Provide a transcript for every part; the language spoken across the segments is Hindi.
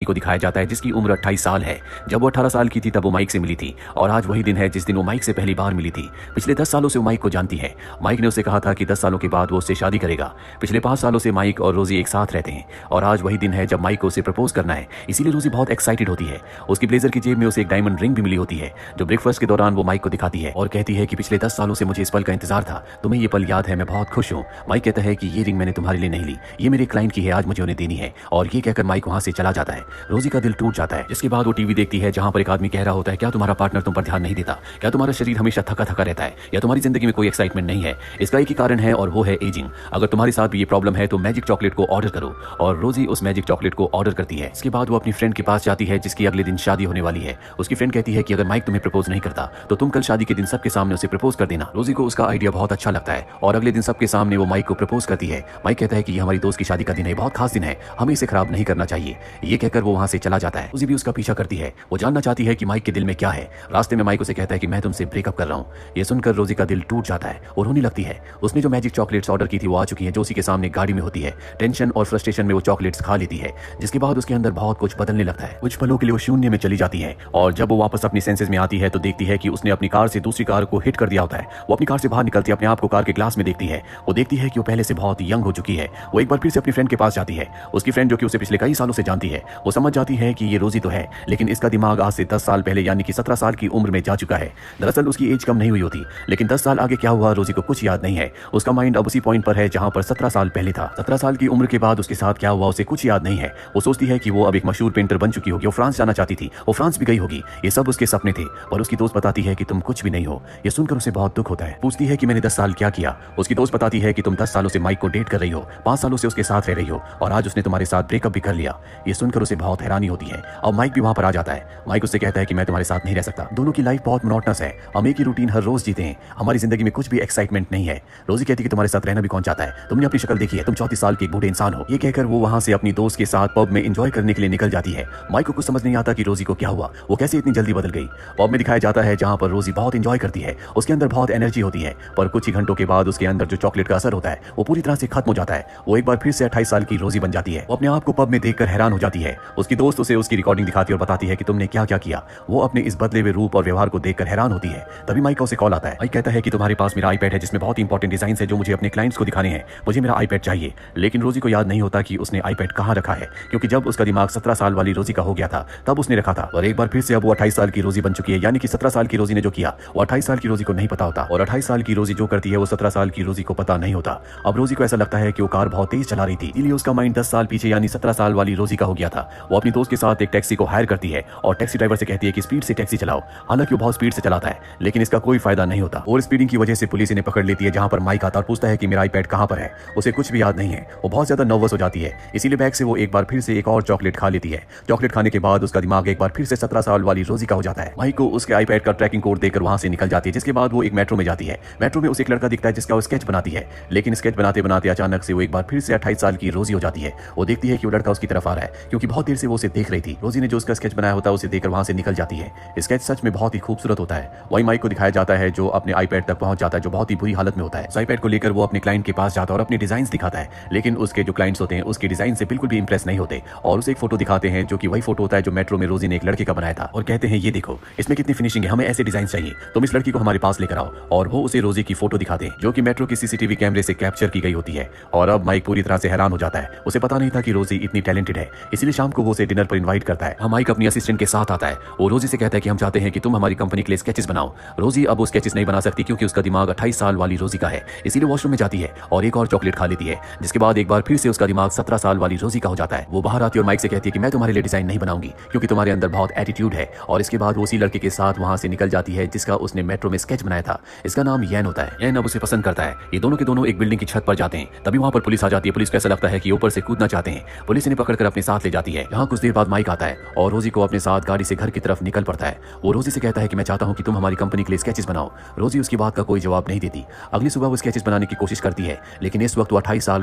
को दिखाया जाता है जिसकी उम्र 28 साल है। जब वो 18 साल की थी तब वो माइक से मिली थी और आज वही दिन है जिस दिन वो माइक से पहली बार मिली थी। पिछले 10 सालों से वो माइक को जानती है। माइक ने उसे कहा था कि 10 सालों के बाद वो उससे शादी करेगा। पिछले 5 सालों से माइक और रोजी एक साथ रहते हैं और आज वही दिन है जब माइक को उसे प्रपोज करना है। इसीलिए रोजी बहुत एक्साइटेड होती है। उसकी ब्लेजर की जेब में उसे एक डायमंड रिंग भी मिली होती है जो ब्रेकफास्ट के दौरान वो माइक को दिखाती है और कहती है कि पिछले 10 सालों से मुझे इस पल का इंतजार था, तुम्हें ये पल याद है, मैं बहुत खुश हूँ। माइक कहता है कि ये रिंग मैंने तुम्हारे लिए नहीं ली, ये मेरे क्लाइंट की है, आज मुझे उन्हें देनी है। और ये कहकर माइक वहां से चला जाता है। रोजी का दिल टूट जाता है। जिसके बाद वो टीवी देखती है जहां पर एक आदमी कह रहा होता है, क्या तुम्हारा पार्टनर तुम पर ध्यान नहीं देता? क्या तुम्हारा शरीर हमेशा थका थका रहता है या तुम्हारी जिंदगी में कोई एक्साइटमेंट नहीं है? इसका एक ही कारण है और वो है एजिंग। अगर तुम्हारे साथ भी ये प्रॉब्लम है तो मैजिक चॉकलेट को ऑर्डर करो। और रोजी उस मैजिक चॉकलेट को ऑर्डर करती है। इसके बाद वो अपनी फ्रेंड के पास जाती है जिसकी अगले दिन शादी होने वाली है। उसकी फ्रेंड कहती है कि अगर माइक तुम्हें प्रपोज नहीं करता तो तुम कल शादी के दिन सबके सामने उसे प्रपोज कर देना। रोजी को उसका आइडिया बहुत अच्छा लगता है और अगले दिन सबके सामने वो माइक को प्रपोज करती है। माइक कहता है कि ये हमारी दोस्त की शादी का दिन है, बहुत खास दिन है, हमें इसे खराब नहीं करना चाहिए। ये कहकर वो वहां से चला जाता है। रोजी भी उसका पीछा करती है। वो जानना चाहती है कि माइक के दिल में क्या है। रास्ते में माइक उसे कहता है कि मैं तुमसे ब्रेकअप कर रहा हूँ। ये सुनकर रोजी का दिल टूट जाता है और रोने लगती है। उसने जो मैजिक चॉकलेट्स ऑर्डर की थी वो आ चुकी है जो उसी के सामने गाड़ी में होती है। टेंशन और फ्रस्ट्रेशन में वो चॉकलेट्स खा लेती है जिसके बाद उसके अंदर बहुत कुछ बदलने लगता है। कुछ पलों के लिए वो शून्य में चली जाती है और जब वो वापस अपनी सेंसेस में आती है तो देखती है कि उसने अपनी कार से दूसरी कार को हिट कर दिया होता है। वो अपनी कार से बाहर निकलती है, अपने आप को कार के ग्लास में देखती है। वो देखती है कि वो पहले से बहुत यंग हो चुकी है। वो एक बार फिर से अपनी फ्रेंड के पास जाती है। उसकी फ्रेंड जो कि उसे पिछले कई सालों से जानती है, वो समझ जाती है कि ये रोजी तो है लेकिन इसका दिमाग आज से 10 साल पहले यानी कि 17 साल की उम्र में जा चुका है। दरअसल उसकी एज कम नहीं हुई होती लेकिन 10 साल आगे क्या हुआ रोजी को कुछ याद नहीं है। उसका माइंड अब उसी पॉइंट पर है जहां पर 17 साल पहले था। 17 साल की उम्र के बाद उसके साथ क्या हुआ उसे कुछ याद नहीं है। वो सोचती है कि वो अब एक मशहूर पेंटर बन चुकी होगी, वो फ्रांस जाना चाहती थी, वो फ्रांस भी गई होगी। ये सब उसके सपने थे और उसकी दोस्त बताती है कि तुम कुछ भी नहीं हो। ये सुनकर उसे बहुत दुख होता है। पूछती है कि मैंने 10 साल क्या किया। उसकी दोस्त बताती है कि तुम 10 सालों से माइक को डेट कर रही हो, 5 सालों से उसके साथ रह रही हो और आज उसने तुम्हारे साथ ब्रेकअप भी कर लिया। ये सुनकर उसे बहुत हैरानी होती है। अब माइक भी वहां पर आ जाता है। माइक उससे कहता है कि मैं तुम्हारे साथ नहीं रह सकता, दोनों की लाइफ बहुत मोनोटोनस है, हम एक ही रूटीन हर रोज जीते हैं, हमारी जिंदगी में कुछ भी एक्साइटमेंट नहीं है। रोजी कहती है कि तुम्हारे साथ रहना भी कौन चाहता है, तुमने अपनी शक्ल देखी है, तुम 34 साल के एक बूढ़े इंसान हो। ये कहकर वो वहां से अपनी दोस्त के साथ पब में एंजॉय करने के लिए निकल जाती है। माइक को कुछ समझ नहीं आता कि रोजी को क्या हुआ, वो कैसे इतनी जल्दी बदल गई। पब में दिखाया जाता है जहां पर रोजी बहुत एंजॉय करती है, उसके अंदर बहुत एनर्जी होती है, पर कुछ ही घंटों के बाद उसके अंदर जो चॉकलेट का असर होता है वो पूरी तरह से खत्म हो जाता है। वो एक बार फिर से 28 साल की रोजी बन जाती है। वो अपने आप को पब में देखकर हैरान हो जाती है। उसकी दोस्त उसे उसकी रिकॉर्डिंग दिखाती है और बताती है कि तुमने क्या क्या किया। वो अपने इस बदले हुए रूप और व्यवहार को देखकर हैरान होती है। तभी माइक का उसे कॉल आता है। माइक कहता है कि तुम्हारे पास मेरा आईपैड है जिसमें बहुत इंपॉर्टेंट डिजाइन है जो मुझे अपने क्लाइंट्स को दिखाने हैं, मुझे मेरा आईपैड चाहिए। लेकिन रोजी को याद नहीं होता कि उसने आईपैड कहां रखा है क्योंकि जब उसका दिमाग 17 साल वाली रोजी का हो गया था तब उसने रखा था। और एक बार फिर से अब वो 28 साल की रोजी बन चुकी है यानी कि 17 साल की रोजी ने जो किया वो 28 साल की रोजी को नहीं पता होता और 28 साल की रोजी जो करती है वो 17 साल की रोजी को पता नहीं होता। अब रोजी को ऐसा लगता है कि वो कार बहुत तेज चला रही थी, इसलिए उसका माइंड 10 साल पीछे यानी 17 साल वाली रोजी का हो गया था। वो अपनी दोस्त के साथ एक टैक्सी को हायर करती है और टैक्सी ड्राइवर से कहती है कि स्पीड से टैक्सी चलाओ। हालांकि वो बहुत स्पीड से चलाता है लेकिन इसका कोई फायदा नहीं होता और स्पीडिंग की वजह से पुलिस इन्हें पकड़ लेती है जहां पर माइक आता और पूछता है कि मेरा आईपैड कहां पर है। उसे कुछ भी याद नहीं है। वो बहुत ज्यादा नर्वस हो जाती है, इसीलिए बैग से वो एक बार फिर से एक और चॉकलेट खा लेती है। चॉकलेट खाने के बाद उसका दिमाग एक बार फिर से 17 साल वाली रोजी का हो जाता है। माइक को उसके आईपैड का ट्रैकिंग कोड देकर वहां से निकल जाती है। जिसके बाद वो एक मेट्रो में जाती है। मेट्रो में उसे एक लड़का दिखता है जिसका वो स्केच बनाती है लेकिन स्केच बनाते बनाते अचानक से वो एक बार फिर से 28 साल की रोजी हो जाती है। वो देखती है कि वो लड़का उसकी तरफ आ रहा है क्योंकि बहुत देर से वो उसे देख रही थी। रोजी ने जो उसका स्केच बनाया होता है उसे देखकर वहां से निकल जाती है। स्केच सच में बहुत ही खूबसूरत होता है। वही माइक को दिखाया जाता है जो अपने आईपैड तक पहुंच जाता है जो बहुत ही बुरी हालत में होता है। उस आईपैड को लेकर वो अपने क्लाइंट के पास जाता है और अपने डिजाइन दिखाता है लेकिन उसके जो क्लाइंट्स होते हैं उसके डिजाइन से बिल्कुल भी इंप्रेस नहीं होते और उसे एक फोटो दिखाते हैं जो कि वही फोटो होता है जो मेट्रो में रोजी ने एक लड़के का बनाया था और कहते हैं ये देखो इसमें कितनी फिनिशिंग है, हमें ऐसे डिजाइन चाहिए, तुम इस लड़की को हमारे पास लेकर आओ। और वो उसे रोजी की फोटो दिखाते हैं जो कि मेट्रो की सीसीटीवी कैमरे से कैप्चर की गई होती है। और अब माइक पूरी तरह से हैरान हो जाता है। उसे पता नहीं था कि रोजी इतनी टैलेंटेड है, इसलिए शाम को वो उसे डिनर पर इन्वाइट करता है। माइक अपनी असिस्टेंट के साथ आता है। वो रोजी से कहता है कि हम चाहते हैं कि तुम हमारी कंपनी के लिए स्केचेस बनाओ। रोजी अब वो स्केचेस नहीं बना सकती क्योंकि उसका दिमाग 28 साल वाली रोजी का है, इसीलिए वॉशरूम में जाती है और एक और चॉकलेट खा लेती है। जिसके बाद एक बार फिर से उसका दिमाग 17 साल वाली रोजी का हो जाता है। वो बाहर आती है और माइक से कहती है कि मैं तुम्हारे लिए डिजाइन नहीं बनाऊंगी क्योंकि तुम्हारे अंदर बहुत एटीट्यूड है। और इसके बाद वो उसी लड़के के साथ वहां से निकल जाती है जिसका उसने मेट्रो में स्केच बनाया था। इसका नाम यैन होता है। यैन अब उसे पसंद करता है। ये दोनों के दोनों एक बिल्डिंग की छत पर जाते हैं। तभी वहां पर पुलिस आ जाती है। पुलिस को ऐसा लगता है कि ऊपर से कूदना चाहते हैं। पुलिस इन्हें पकड़कर अपने साथ ले जाती है। यहाँ कुछ देर बाद माइक आता है और रोजी को अपने साथ गाड़ी से घर की तरफ निकल पड़ता है। वो रोजी से कहता है कि मैं चाहता हूँ कि तुम हमारी कंपनी के लिए स्केचेस बनाओ। रोजी उसकी बात का कोई जवाब नहीं देती। अगली सुबह वो स्केचेस बनाने की कोशिश करती है लेकिन इस वक्त वो 28 साल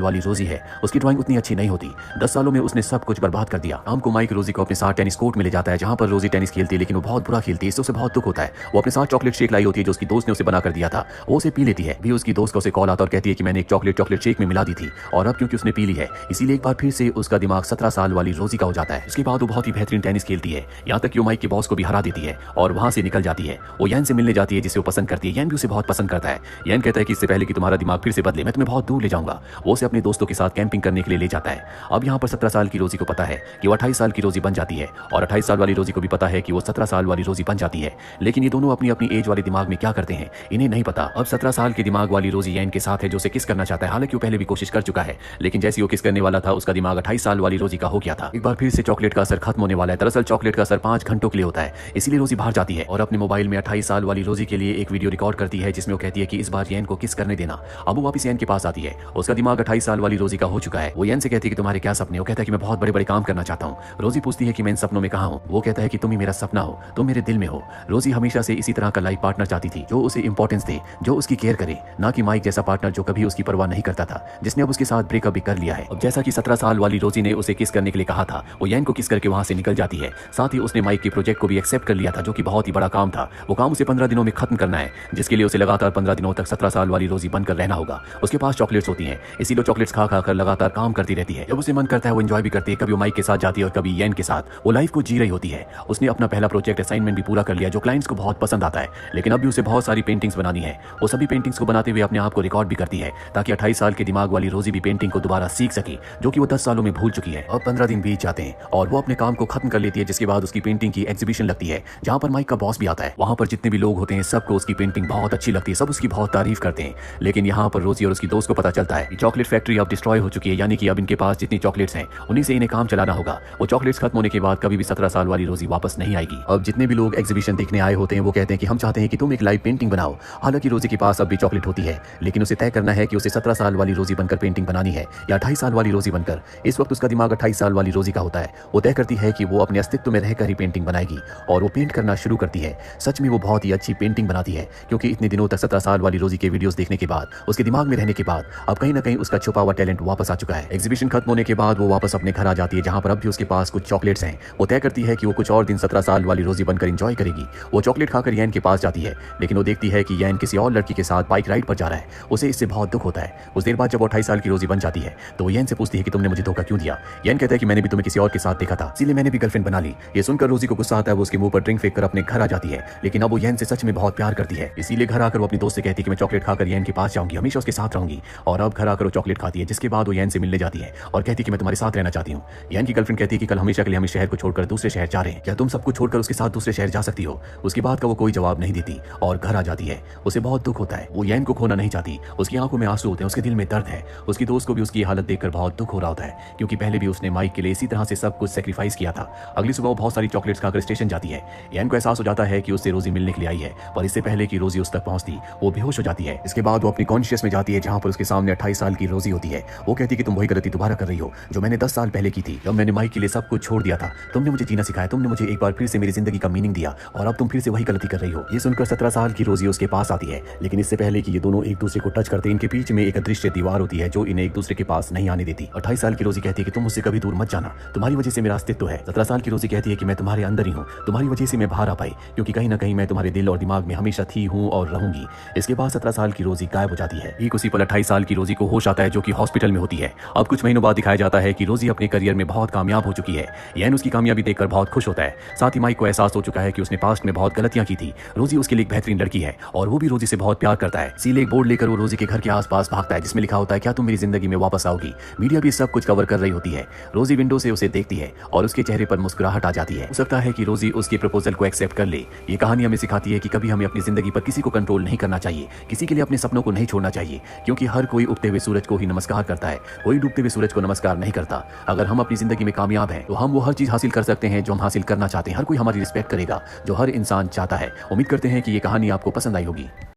वाली रोजी है। उसकी ड्राइंग उतनी अच्छी नहीं होती। 10 सालों में उसने सब कुछ बर्बाद कर दिया। शाम को माइक रोजी को अपने साथ टेनिस कोर्ट में ले जाता है जहां पर रोजी टेनिस खेलती है लेकिन वो बहुत बुरा खेलती है। इससे उसे बहुत दुख होता है। वो अपने साथ चॉकलेट शेक लाई होती है जो उसकी दोस्त ने उसे बना कर दिया था। वो उसे पी लेती है। भी उसकी दोस्त का उसे कॉल आता और कहती है कि मैंने एक चॉकलेट शेक में मिला दी थी और अब क्योंकि उसने पी ली है इसीलिए एक बार फिर से उसका दिमाग 17 साल वाली रोजी का हो जाता है। इसके बाद वो बहुत ही बेहतरीन टेनिस खेलती है, यहाँ तक कि वो माइक के बॉस को भी हरा देती है और वहां से निकल जाती है। वो यैन से मिलने जाती है जिसे वो पसंद करती है। यैन भी उसे बहुत पसंद करता है। यैन कहता है कि इससे पहले कि तुम्हारा दिमाग फिर से बदले मैं तुम्हें बहुत दूर ले जाऊंगा। वो उसे अपने दोस्तों के साथ कैंपिंग करने के लिए ले जाता है। अब यहाँ पर 17 साल की रोजी को पता है कि वो 28 साल की रोजी बन जाती है और 28 साल वाली रोजी को भी पता है कि वो 17 साल वाली रोजी बन जाती है। लेकिन ये दोनों अपनी अपनी एज वाले दिमाग में क्या करते हैं इन्हें नहीं पता। अब 17 साल के दिमाग वाली रोजी यैन के साथ है जो उसे किस करना चाहता है। हालांकि वो पहले भी कोशिश कर चुका है, लेकिन जैसे वो किस करने वाला था उसका दिमाग 28 साल वाली रोजी का हो गया था। एक बार फिर से चॉकलेट का असर खत्म होने वाला है। दरअसल चॉकलेट का असर 5 घंटों के लिए होता है, इसीलिए रोजी बाहर जाती है और अपने मोबाइल में 28 साल वाली रोजी के लिए एक वीडियो रिकॉर्ड करती है जिसमें वो कहती है कि इस बार यैन को किस करने देना। अब वो वापस यैन के पास आती है। उसका दिमाग 28 साल वाली रोजी का हो चुका है। वो यैन से कहती है कि तुम्हारे क्या सपने। वो कहता है कि मैं बहुत बड़े बड़े काम करना चाहता हूँ। रोजी पूछती है कि मैं इन सपनों में कहाँ हूँ। वो कहता है कि तुम ही मेरा सपना हो, तुम मेरे दिल में हो। रोजी हमेशा से इसी तरह का लाइफ पार्टनर चाहती थी जो उसे इंपॉर्टेंस दे, जो उसकी केयर करे, ना कि माइक जैसा पार्टनर जो कभी उसकी परवाह नहीं करता था, जिसने अब उसके साथ ब्रेकअप भी कर लिया है। अब जैसा कि 17 साल वाली रोजी ने उसे किस करने के लिए कहा था, वो यैन को किस करके वहां से निकल जाती है। साथ ही उसने माइक के प्रोजेक्ट को भी एक्सेप्ट कर लिया था जो कि बहुत ही बड़ा काम था। वो काम उसे 15 दिनों में खत्म करना है, जिसके लिए उसे लगातार 15 दिनों तक 17 साल वाली रोजी बनकर रहना होगा। उसके पास चॉकलेट्स होती हैं, इसीलिए चॉकलेट्स खा खा कर लगातार काम करती रहती है। जब उसे मन करता है वो एंजॉय भी करती है। कभी वो माइक के साथ जाती है और कभी यैन के साथ। वो लाइफ को जी रही होती है। उसने अपना पहला प्रोजेक्ट असाइनमेंट भी पूरा कर लिया जो क्लाइंट्स को बहुत पसंद आता है, लेकिन अभी उसे बहुत सारी पेंटिंग्स बनानी है। वो सभी पेंटिंग्स को बनाते हुए अपने आप को रिकॉर्ड भी करती है ताकि 28 साल के दिमाग वाली रोजी भी पेंटिंग को दोबारा सीख सके जो कि वो 10 सालों में भूल चुकी है। अब 15 दिन बीत जाते हैं और वो अपने काम को खत्म कर लेती है, जिसके बाद उसकी पेंटिंग की एग्जीबिशन लगती है जहां पर माइक का बॉस भी आता है। वहां पर जितने भी लोग होते हैं सबको उसकी पेंटिंग बहुत अच्छी लगती है, सब उसकी बहुत तारीफ करते हैं। लेकिन यहाँ पर रोजी और उसकी दोस्त को पता चलता है कि चॉकलेट फैक्ट्री अब डिस्ट्रॉय हो चुकी है, यानी कि अब इनके पास जितनी चॉकलेट्स हैं उन्हीं से इन्हें काम चलाना होगा। वो चॉकलेट्स खत्म होने के बाद कभी भी 17 साल वाली रोजी वापस नहीं आएगी। अब जितने भी लोग एग्जीबिशन देखने आए होते हैं वो कहते हैं कि हम चाहते हैं कि तुम एक लाइव पेंटिंग बनाओ। हालांकि रोजी के पास अब भी चॉकलेट होती है, लेकिन उसे तय करना है कि उसे 17 साल वाली रोजी बनकर पेंटिंग बनानी है या 28 साल वाली रोजी बनकर। इस वक्त उसका दिमाग 28 साल वाली रोजी का होता है। वो तय करती है कि वो अपने अस्तित्व में रहकर ही पेंटिंग बनाएगी और वो पेंट करना शुरू करती है। सच में वो बहुत ही अच्छी पेंटिंग बनाती है, क्योंकि इतने दिनों तक 17 साल वाली रोजी के वीडियोस देखने के बाद, उसके दिमाग में रहने के बाद अब कहीं ना कहीं उसका छुपा हुआ टैलेंट वापस आ चुका है। एग्जीबिशन खत्म होने के बाद वो वापस अपने घर आ जाती है जहां पर अब भी उसके पास कुछ चॉकलेट्स हैं। वो तय करती है कि वो कुछ और दिन 17 साल वाली रोजी बनकर एंजॉय करेगी। वो चॉकलेट खाकर यैन के पास जाती है, लेकिन वो देखती है कि यैन किसी और लड़की के साथ बाइक राइड पर जा रहा है। उसे इससे बहुत दुख होता है। कुछ देर बाद जब वो 28 साल की रोजी बन जाती है तो वो यैन से पूछती है कि तुमने मुझे धोखा क्यों दिया। यैन कहता है कि मैंने भी तुम्हें किसी और के साथ देखा था, इसलिए मैंने भी गर्लफ्रेंड बना ली। ये सुनकर रोजी को गुस्सा आता है। वो उसके मुंह पर ड्रिंक फेंक कर अपने घर आ जाती है, लेकिन अब वो यैन से सच में बहुत प्यार करती है। इसीलिए घर आकर वो अपनी दोस्त से कहती है कि मैं चॉकलेट खाकर यैन के पास जाऊंगी, हमेशा उसके साथ रहूंगी। और अब घर आकर वो चॉकलेट खाती है, जिसके बाद वो यैन से मिलने जाती है और कहती है कि मैं तुम्हारे साथ रहना चाहती हूँ। यैन की गर्लफ्रेंड कहती है कि कल हमेशा के लिए हम इस शहर को छोड़कर दूसरे शहर जा रहे हैं, क्या तुम सब कुछ छोड़कर उसके साथ दूसरे शहर जा सकती हो। उसकी बात का वो कोई जवाब नहीं देती और घर आ जाती है। उसे बहुत दुख होता है। वो यैन को खोना नहीं चाहती। उसकी आंखों में आंसू होते हैं, उसके दिल में दर्द है। उसकी दोस्त को भी उसकी हालत देखकर बहुत दुख हो रहा होता है, क्योंकि पहले भी उसने माइक के लिए इसी तरह से सब कुछ सेक्रीफाइस किया था। अगली सुबह वो बहुत सारी चॉकलेट्स खाकर स्टेशन जाती है। यैन को एहसास हो जाता है कि उससे रोजी मिलने के लिए आई है, पर इससे पहले कि रोजी उस तक पहुंचती वो बेहोश हो जाती है। इसके बाद वो अपनी कॉन्शियस में जाती है जहां पर उसके सामने 28 साल की रोजी होती है। वो कहती है कि तुम वही गलती दोबारा कर रही हो जो मैंने 10 साल पहले की थी, जब मैंने माइक के लिए सब कुछ छोड़ दिया था। तुमने मुझे जीना सिखाया, तुमने मुझे एक बार फिर से मेरी जिंदगी का मीनिंग दिया और अब तुम फिर से वही गलती कर रही हो। ये सुनकर 17 साल की रोजी उसके पास आती है, लेकिन इससे पहले कि ये दोनों एक दूसरे को टच करते इनके बीच में एक अदृश्य दीवार होती है जो इन्हें एक दूसरे के पास नहीं आने देती। 28 साल की रोजी कहती है कि तुम मुझसे कभी दूर मत जाना, तुम्हारी वजह से मेरा अस्तित्व है। 17 साल की रोजी कहती है कि मैं तुम्हारे अंदर ही हूँ, तुम्हारी वजह से मैं बाहर आ पाई, क्योंकि कहीं ना कहीं मैं तुम्हारे दिल और दिमाग में हमेशा थी, हूँ और रहूंगी। इसके बाद 17 साल की रोजी गायब हो जाती है। एक उसी पल 28 साल की रोजी को होश आता है जो कि हॉस्पिटल में होती है। अब कुछ महीनों बाद दिखाया जाता है कि रोजी अपने करियर में बहुत कामयाब हो चुकी है। यैन उसकी कामयाबी देखकर बहुत खुश होता है। साथ ही माइक को एहसास हो चुका है कि उसने पास्ट में बहुत गलतियां की थी। रोजी उसके लिए एक बेहतरीन लड़की है और वो भी रोजी से बहुत प्यार करता है। इसीलिए एक बोर्ड लेकर वो रोजी के घर के आसपास भागता है जिसमें लिखा होता है क्या तुम मेरी जिंदगी में वापस आओगी। मीडिया भी सब कुछ कवर कर रही होती है। रोजी विंडो से उसे देखती है और उसके चेहरे पर मुस्कुराहट आ जाती है। हो सकता है कि रोजी उसके प्रपोजल को एक्सेप्ट कर ले। ये कहानी हमें सिखाती है कि कभी हमें अपनी जिंदगी पर किसी को कंट्रोल नहीं करना चाहिए, किसी के लिए अपने सपनों को नहीं छोड़ना चाहिए, क्योंकि हर कोई उगते हुए सूरज को ही नमस्कार करता है, कोई डूबते हुए सूरज को नमस्कार नहीं करता। अगर हम अपनी जिंदगी में कामयाब हैं तो हम वो हर चीज हासिल कर सकते हैं जो हम हासिल करना चाहते हैं। हर कोई हमारी रिस्पेक्ट करेगा जो हर इंसान चाहता है। उम्मीद करते हैं कि ये कहानी आपको पसंद आई होगी।